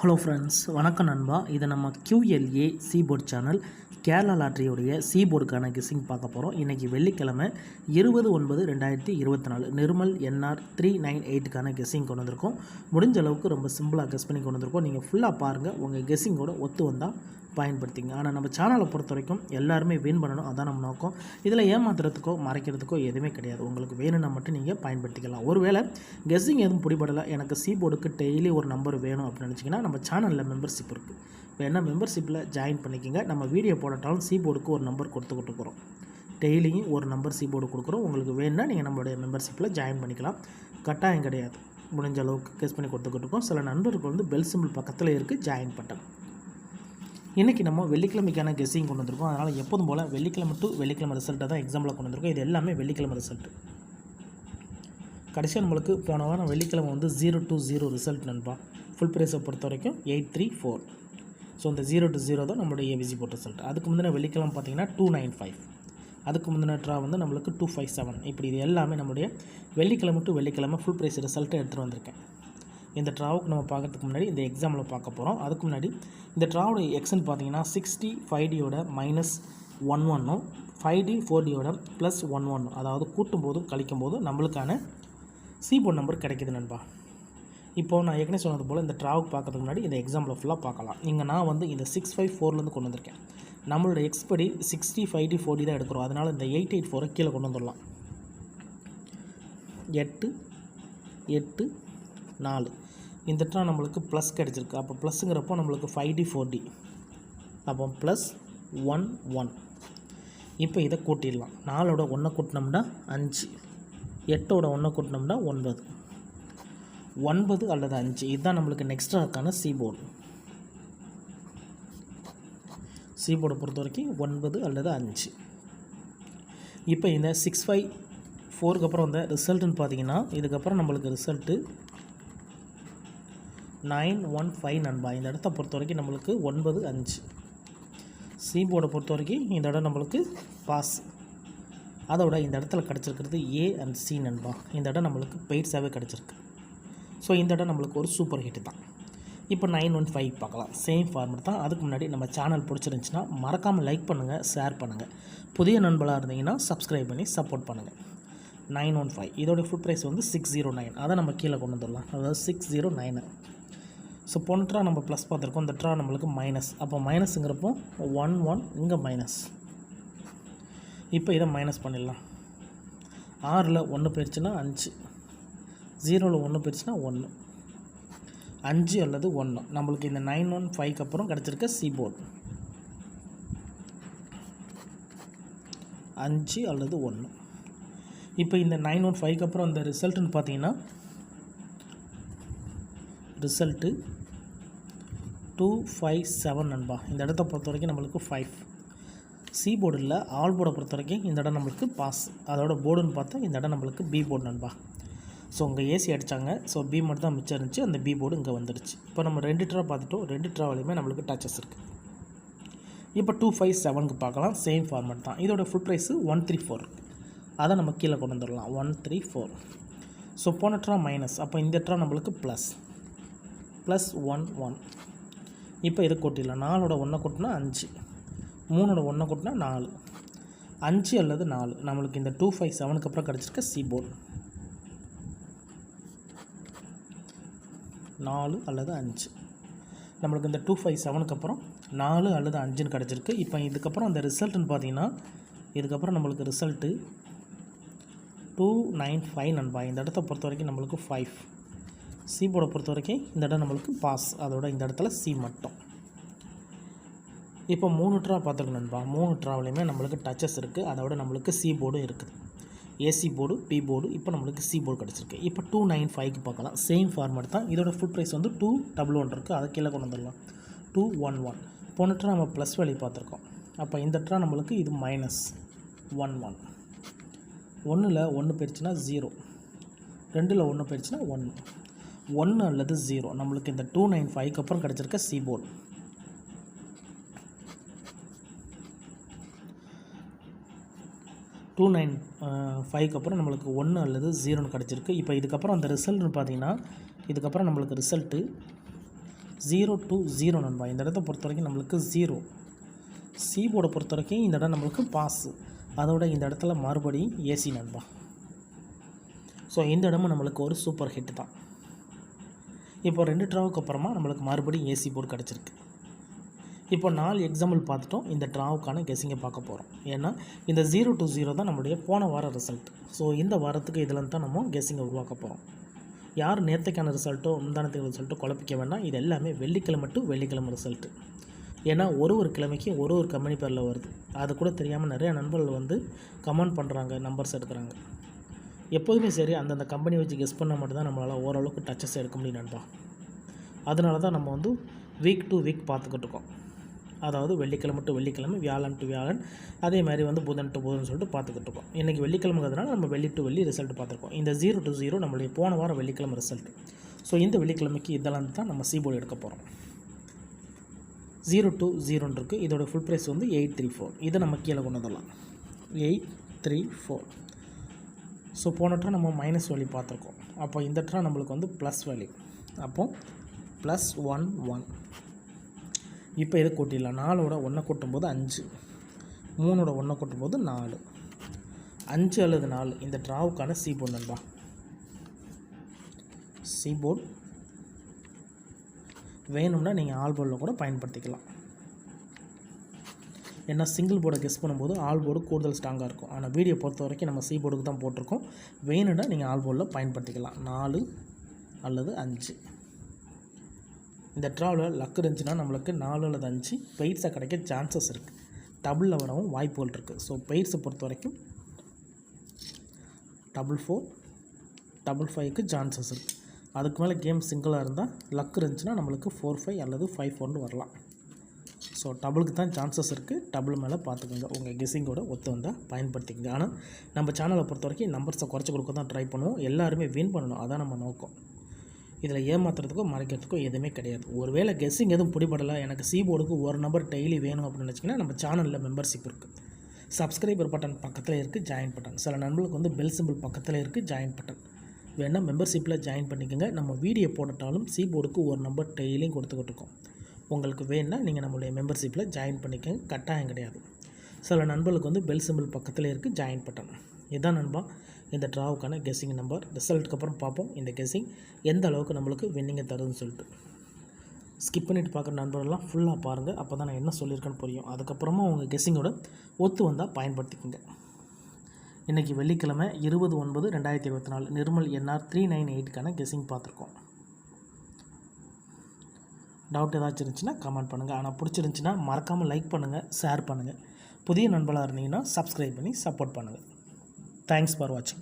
Hello friends, வணக்கம் நண்பா. இது நம்ம QLA சீபோர்ட் சேனல் கேரளா லாட்ரியோடைய சீபோர்டுக்கான கெஸ்ஸிங் பார்க்க போகிறோம். இன்றைக்கி வெள்ளிக்கிழமை 20/9/2024 நிர்மல் NR 398க்கான கெஸ்ஸிங் கொண்டு வந்திருக்கோம். முடிஞ்ச அளவுக்கு ரொம்ப சிம்பிளாக கெஸ் பண்ணி கொண்டு வந்திருக்கோம். நீங்கள் ஃபுல்லாக பாருங்கள், உங்கள் கெஸ்ஸிங்கோட ஒத்து வந்தால் பயன்படுத்திங்க. ஆனால் நம்ம சேனலை பொறுத்த வரைக்கும் எல்லாருமே வின் பண்ணணும், அதான் நம்ம நோக்கம். இதில் ஏமாத்துறதுக்கோ மறைக்கிறதுக்கோ எதுவுமே கிடையாது. உங்களுக்கு வேணும்னா மட்டும் நீங்கள் பயன்படுத்திக்கலாம். ஒருவேளை கெஸ்ஸிங் எதுவும் பிடிபடலை, எனக்கு சீபோர்டுக்கு டெய்லி ஒரு நம்பர் வேணும் அப்படின்னு நினச்சிங்கன்னா நம்ம சேனலில் மெம்பர்ஷிப் இருக்குது. வேணா மெம்பர்ஷிப்பில் ஜாயின் பண்ணிக்கோங்க. நம்ம வீடியோ போடட்டாலும் சீபோர்டுக்கு ஒரு நம்பர் கொடுத்துக்கிட்டு இருக்கிறோம். டெய்லியும் ஒரு நம்பர் சீபோர்டு கொடுக்குறோம். உங்களுக்கு வேணும்னா நீங்கள் நம்மளுடைய மெம்பர்ஷிப்பில் ஜாயின் பண்ணிக்கலாம். கட்டாயம் கிடையாது. முடிஞ்ச அளவுக்கு கெஸ் பண்ணி கொடுத்துக்கிட்டு இருக்கோம். சில நண்பர்கள் வந்து பெல் சிம்பிள் பக்கத்தில் இருக்குது, ஜாயின் பட்டன். இன்றைக்கி நம்ம வெள்ளிக்கிழமைக்கான கெஸ்ஸிங் கொண்டு வந்திருக்கோம். அதனால் எப்போதும் போல் வெள்ளிக்கிழமை டு வெள்ளிக்கிழமை ரிசல்ட்டை தான் எக்ஸாம்பிள் கொண்டு வந்திருக்கோம். இது எல்லாமே வெள்ளிக்கிழமை ரிசல்ட்டு. கடைசியாக நம்மளுக்கு போன வாரம் வெள்ளிக்கிழமை வந்து 0 to 0 ரிசல்ட் நண்பா. ஃபுல் ப்ரைஸை பொறுத்த வரைக்கும் 834. ஸோ இந்த 0 to 0 தான் நம்மளுடைய ஏபிசி போர்ட் ரிசல்ட். அதுக்கு முந்தின வெள்ளிக்கிழமை பார்த்தீங்கன்னா 295. அதுக்கு முந்தின ட்ரா வந்து நம்மளுக்கு 257. இப்படி இது எல்லாமே நம்மளுடைய வெள்ளிக்கிழமை டு வெள்ளிக்கிழமை ஃபுல் ப்ரைஸ் ரிசல்ட்டை எடுத்துகிட்டு வந்திருக்கேன். இந்த ட்ராவுக்கு நம்ம பார்க்கறதுக்கு முன்னாடி இந்த எக்ஸாம்பிள் பார்க்க போகிறோம். அதுக்கு முன்னாடி இந்த ட்ராவோட எக்ஸ்ன்னு பார்த்தீங்கன்னா 60 5Dயோட -11 5D 4Dயோட +11, அதாவது கூட்டும் போதும் கழிக்கும் போதும் நம்மளுக்கான சீபோர்ட் நம்பர் கிடைக்கிது நண்பா. இப்போது நான் ஏற்கனவே சொன்னது போல் இந்த ட்ராவுக்கு பார்க்கறதுக்கு முன்னாடி இந்த எக்ஸாம்பிள் ஃபுல்லாக பார்க்கலாம். இங்கே நான் வந்து இந்த 654லேருந்து கொண்டு வந்திருக்கேன். நம்மளோட எக்ஸ்படி 60 5D 4D தான் எடுக்கிறோம். அதனால் இந்த 884 கீழே கொண்டு வந்துடலாம். 8 8 4 இந்த ட்ரா நம்மளுக்கு ப்ளஸ் கிடச்சிருக்கு. அப்போ ப்ளஸ்ஸுங்கிறப்போ நம்மளுக்கு 5D 4D, அப்போ +11. இப்போ இதை கூட்டிடலாம். 4ஓட 1 கூட்டினோம்னா 5, 8ஓட 1 கூட்டினோம்னா 9. 9 அல்லது 5 இதுதான் நம்மளுக்கு நெக்ஸ்ட் ட்ராக்கான சீபோர்டு. சீபோர்டை பொறுத்த வரைக்கும் 9 அல்லது 5. இப்போ இந்த 654க்கு அப்புறம் இந்த ரிசல்ட்டுன்னு பார்த்தீங்கன்னா இதுக்கப்புறம் நம்மளுக்கு ரிசல்ட்டு 915 நண்பா. இந்த இடத்த பொறுத்த வரைக்கும் நம்மளுக்கு 9 5. சீபோர்டை பொறுத்த வரைக்கும் இந்த இடம் நம்மளுக்கு பாஸ். அதோட இந்த இடத்துல கிடச்சிருக்கிறது A and C நண்பா. இந்த இடம் நம்மளுக்கு பெய்ட்ஸாகவே கிடச்சிருக்கு. ஸோ இந்த இடம் நம்மளுக்கு ஒரு சூப்பர் ஹிட் தான். இப்போ 915 பார்க்கலாம். சேம் ஃபார்மெட் தான். அதுக்கு முன்னாடி நம்ம சேனல் பிடிச்சிருந்துச்சின்னா மறக்காமல் லைக் பண்ணுங்கள், ஷேர் பண்ணுங்கள். புதிய நண்பர்களாக இருந்தீங்கன்னா சப்ஸ்கிரைப் பண்ணி சப்போர்ட் பண்ணுங்கள். 915 இதோடைய ஃபுல் ப்ரைஸ் வந்து 609. அதை நம்ம கீழே கொண்டு வந்துடலாம். அதாவது 609. ஸோ போன ட்ரா நம்ம ப்ளஸ் பார்த்துருக்கோம். இந்த ட்ரா நம்மளுக்கு மைனஸ். அப்போ மைனஸுங்கிறப்போ 11 இங்கே மைனஸ். இப்போ இதை மைனஸ் பண்ணிடலாம். 6ல் 1 போயிடுச்சுன்னா 5, 0ல் 1 போயிடுச்சுன்னா 1, 5 அல்லது 1 நம்மளுக்கு இந்த 915க்கு அப்புறம் கிடச்சிருக்க சீபோர்டு 5 அல்லது 1. இப்போ இந்த 915க்கு அப்புறம் இந்த ரிசல்ட்டுன்னு பார்த்தீங்கன்னா ரிசல்ட்டு 257 நண்பா. இந்த இடத்த பொறுத்த வரைக்கும் நம்மளுக்கு 5. சி போர்டு இல்லை, ஆல் போர்டை பொறுத்த வரைக்கும் இந்த இடம் நம்மளுக்கு பாஸ். அதோட போர்டுன்னு பார்த்தா இந்த இடம் நம்மளுக்கு பி போர்டு நண்பா. ஸோ இங்கே ஏசி அடித்தாங்க. ஸோ பி மட்டும் தான் மிச்சம் இருந்துச்சு. அந்த பி போர்டு இங்கே வந்துடுச்சு. இப்போ நம்ம 2 ட்ரா பார்த்துட்டோம். 2 ட்ராவிலையுமே நம்மளுக்கு டச்சஸ் இருக்குது. இப்போ 257க்கு பார்க்கலாம். சேம் ஃபார்மெட் தான். இதோட ஃபுல் ப்ரைஸு 134. அதை நம்ம கீழே கொண்டு வந்துடலாம். 134. ஸோ போன ட்ரா மைனஸ். அப்போ இந்த ட்ரா நம்மளுக்கு +11. இப்போ இதை கூட்டிடலாம். 4ஓட 1 கூட்டினா 5, 3ஓட 1 கூட்டினா 4, 5 அல்லது 4 நம்மளுக்கு இந்த 257க்கு அப்புறம் கிடச்சிருக்க சீபோர்டு 4 அல்லது 5. நம்மளுக்கு இந்த 257க்கு அப்புறம் 4 அல்லது 5ன்னு கிடச்சிருக்கு. இப்போ இதுக்கப்புறம் அந்த ரிசல்ட்டுன்னு பார்த்தீங்கன்னா இதுக்கப்புறம் நம்மளுக்கு ரிசல்ட்டு 295 நண்பா. இந்த இடத்த பொறுத்த வரைக்கும் நம்மளுக்கு 5. சி போர்டை பொறுத்த வரைக்கும் இந்த இடம் நம்மளுக்கு பாஸ். அதோட இந்த இடத்துல சி மட்டும். இப்போ 3 ட்ரா பார்த்துருக்கோம் நண்பா. 3 ட்ராவிலையுமே நம்மளுக்கு டச்சஸ் இருக்குது. அதோட நம்மளுக்கு சி போர்டும் இருக்குது. AC board, B board. இப்போ நம்மளுக்கு சி போர்டு கிடச்சிருக்கு. இப்போ 295க்கு பார்க்கலாம். சேம் ஃபார்மெட் தான். இதோட ஃபுல் ப்ரைஸ் வந்து 211 இருக்குது. அதை கீழே கொண்டு வந்துடலாம். 211. போன ட்ரா நம்ம ப்ளஸ் வேல்யூ பார்த்துருக்கோம். அப்போ இந்த ட்ரா நம்மளுக்கு இது -11. 1ல் 1 போயிடுச்சுன்னா 0, 2ல் 1 போயிடுச்சுன்னா 1, 1 அல்லது 0 நம்மளுக்கு இந்த 295க்கு அப்புறம் கிடச்சிருக்க சீபோர்டு 295க்கு அப்புறம் நம்மளுக்கு 1 அல்லது 0ன்னு கிடச்சிருக்கு. இப்போ இதுக்கப்புறம் அந்த ரிசல்ட்னு பார்த்தீங்கன்னா இதுக்கப்புறம் நம்மளுக்கு ரிசல்ட்டு 0 to 0 நண்பா. இந்த இடத்த பொறுத்த வரைக்கும் நம்மளுக்கு 0. சி போர்டை பொறுத்த வரைக்கும் இந்த இடம் நம்மளுக்கு பாஸு. அதோட இந்த இடத்துல மறுபடியும் ஏசி நண்பா. ஸோ இந்த இடமும் நம்மளுக்கு ஒரு சூப்பர் ஹிட் தான். இப்போ 2 ட்ராவுக்கு அப்புறமா நம்மளுக்கு மறுபடியும் ஏசி போர்டு கிடச்சிருக்கு. இப்போ 4 எக்ஸாம்பிள் பார்த்துட்டோம். இந்த ட்ராவுக்கான கெஸ்ஸிங்கை பார்க்க போகிறோம். ஏன்னா இந்த 0 to 0 தான் நம்மளுடைய போன வார ரிசல்ட். ஸோ இந்த வாரத்துக்கு இதில் தான் நம்ம கெஸ்ஸிங்கை உருவாக்க போகிறோம். யார் நேற்றுக்கான ரிசல்ட்டோ முந்தானத்துக்கு ரிசல்ட்டோ குழப்பிக்க வேண்டாம். இது எல்லாமே வெள்ளிக்கிழமை டு வெள்ளிக்கிழமை ரிசல்ட்டு. ஏன்னா ஒரு கிழமைக்கு ஒரு கம்பெனி பேரில் வருது. அது கூட தெரியாமல் நிறைய நண்பர்கள் வந்து கமெண்ட் பண்ணுறாங்க, நம்பர்ஸ் எடுக்கிறாங்க. எப்போதுமே சரி அந்தந்த கம்பெனி வச்சு கெஸ் பண்ணால் மட்டும்தான் நம்மளால் ஓரளவுக்கு டச்சஸ் எடுக்க முடியும் நண்பா. அதனால தான் நம்ம வந்து வீக் டு வீக் பார்த்துக்கிட்டு இருக்கோம். அதாவது வெள்ளிக்கிழமை டு வெள்ளிக்கிழமை, வியாழன் டு வியாழன், அதே மாதிரி வந்து புதன் டு புதன் சொல்லிட்டு பார்த்துக்கிட்டு இருக்கோம். இன்றைக்கி வெள்ளிக்கிழமைங்கிறதுனால நம்ம வெள்ளி டு வெள்ளி ரிசல்ட் பார்த்துருக்கோம். இந்த 0 to 0 நம்மளுடைய போன வாரம் வெள்ளிக்கிழமை ரிசல்ட். ஸோ இந்த வெள்ளிக்கிழமைக்கு இதெல்லாம் தான் நம்ம சீபோர்டு எடுக்க போகிறோம். 0 to 0 இருக்குது. இதோட ஃபுல் ப்ரைஸ் வந்து 834. இதை நம்ம கீழே கொண்டு வந்துடலாம். 834. ஸோ போன ட்ரா நம்ம மைனஸ் வேல்யூ பார்த்துருக்கோம். அப்போ இந்த ட்ரா நம்மளுக்கு வந்து ப்ளஸ் வேல்யூ. அப்போது +11. இப்போ இதை கூட்டிடலாம். 4ஓட 1 கூட்டும்போது 5, 3ஓட 1 கூட்டும்போது 4, 5 அல்லது 4 இந்த ட்ராவுக்கான சி போர்டு நண்பா. சி போர்டு வேணும்னா நீங்கள் ஆல் போர்டில் கூட பயன்படுத்திக்கலாம். ஏன்னா சிங்கிள் போர்டை கெஸ் பண்ணும்போது ஆல் போர்டு கூடுதல் ஸ்ட்ராங்காக இருக்கும். ஆனால் வீடியோ பொறுத்த வரைக்கும் நம்ம சி போர்டுக்கு தான் போட்டிருக்கோம். வேணும்னா நீங்கள் ஆல் போர்டில் பயன்படுத்திக்கலாம். 4 அல்லது 5 இந்த ட்ராவில் லக் இருந்துச்சுன்னா நம்மளுக்கு 4 அல்லது 5 பெய்ட்ஸாக கிடைக்க சான்சஸ் இருக்குது. டபுளில் வரவும் வாய்ப்புகள் இருக்குது. ஸோ பெய்ட்ஸை பொறுத்த வரைக்கும் 44, 55க்கு சான்சஸ் இருக்குது. அதுக்கு மேலே கேம் சிங்கிளாக இருந்தால் லக் இருந்துச்சுன்னா நம்மளுக்கு 4-5 அல்லது 5-4 வரலாம். ஸோ டபுளுக்கு தான் சான்சஸ் இருக்குது. டபுள் மேலே பார்த்துக்கோங்க. உங்கள் கெஸ்ஸிங்கோட ஒத்து வந்தால் பயன்படுத்திக்கங்க. ஆனால் நம்ம சேனலை பொறுத்த வரைக்கும் நம்பர்ஸை குறைச்சி கொடுக்க தான் ட்ரை பண்ணுவோம். எல்லாருமே வின் பண்ணணும், அதான் நம்ம நோக்கம். இதில் ஏமாத்துறதுக்கோ மறைக்கிறதுக்கோ எதுவுமே கிடையாது. ஒருவேளை கெஸ்ஸிங் எதுவும் பிடிபடலை, எனக்கு சி போர்டுக்கு ஒரு நம்பர் டெய்லி வேணும் அப்படின்னு வச்சிங்கன்னா நம்ம சேனலில் மெம்பர்ஷிப் இருக்குது. சப்ஸ்கிரைபர் பட்டன் பக்கத்தில் இருக்குது, ஜாயின் பட்டன். சில நண்பர்களுக்கு வந்து பெல் சிம்பிள் பக்கத்தில் இருக்குது, ஜாயின் பட்டன். வேணால் மெம்பர்ஷிப்பில் ஜாயின் பண்ணிக்கோங்க. நம்ம வீடியோ போட்டாலும் சி போர்டுக்கு ஒரு நம்பர் டெய்லியும் கொடுத்துக்கிட்டு இருக்கோம். உங்களுக்கு வேணுன்னா நீங்கள் நம்மளுடைய மெம்பர்ஷிப்பில் ஜாயின் பண்ணிக்கோங்க, கட்டாயம் கிடையாது. சில நண்பர்களுக்கு வந்து பெல் சிம்பிள் பக்கத்தில் இருக்குது, ஜாயின் பட்டன். இதுதான் நண்பா இந்த ட்ராவுக்கான கெஸ்ஸிங் நம்பர். ரிசல்ட்டுக்கு அப்புறம் பார்ப்போம் இந்த கெஸ்ஸிங் எந்த அளவுக்கு நம்மளுக்கு வின்னிங்கை தருதுன்னு சொல்லிட்டு. ஸ்கிப் பண்ணிவிட்டு பார்க்குற நண்பர்கள்லாம் ஃபுல்லாக பாருங்கள். அப்போ தான் நான் என்ன சொல்லியிருக்கேன்னு புரியும். அதுக்கப்புறமா உங்கள் கெஸ்ஸிங்கோட ஒத்து வந்தால் பயன்படுத்திக்கோங்க. இன்றைக்கி வெள்ளிக்கிழமை 20/9/2024 நிர்மல் NR 398க்கான கெஸ்ஸிங் பார்த்துருக்கோம். டவுட் ஏதாச்சும் இருந்துச்சுன்னா கமெண்ட் பண்ணுங்கள். ஆனால் பிடிச்சிருந்துச்சின்னா மறக்காமல் லைக் பண்ணுங்கள், ஷேர் பண்ணுங்கள். புதிய நண்பர்களாக இருந்தீங்கன்னா சப்ஸ்கிரைப் பண்ணி சப்போர்ட் பண்ணுங்கள். தேங்க்ஸ் ஃபார் வாட்சிங்.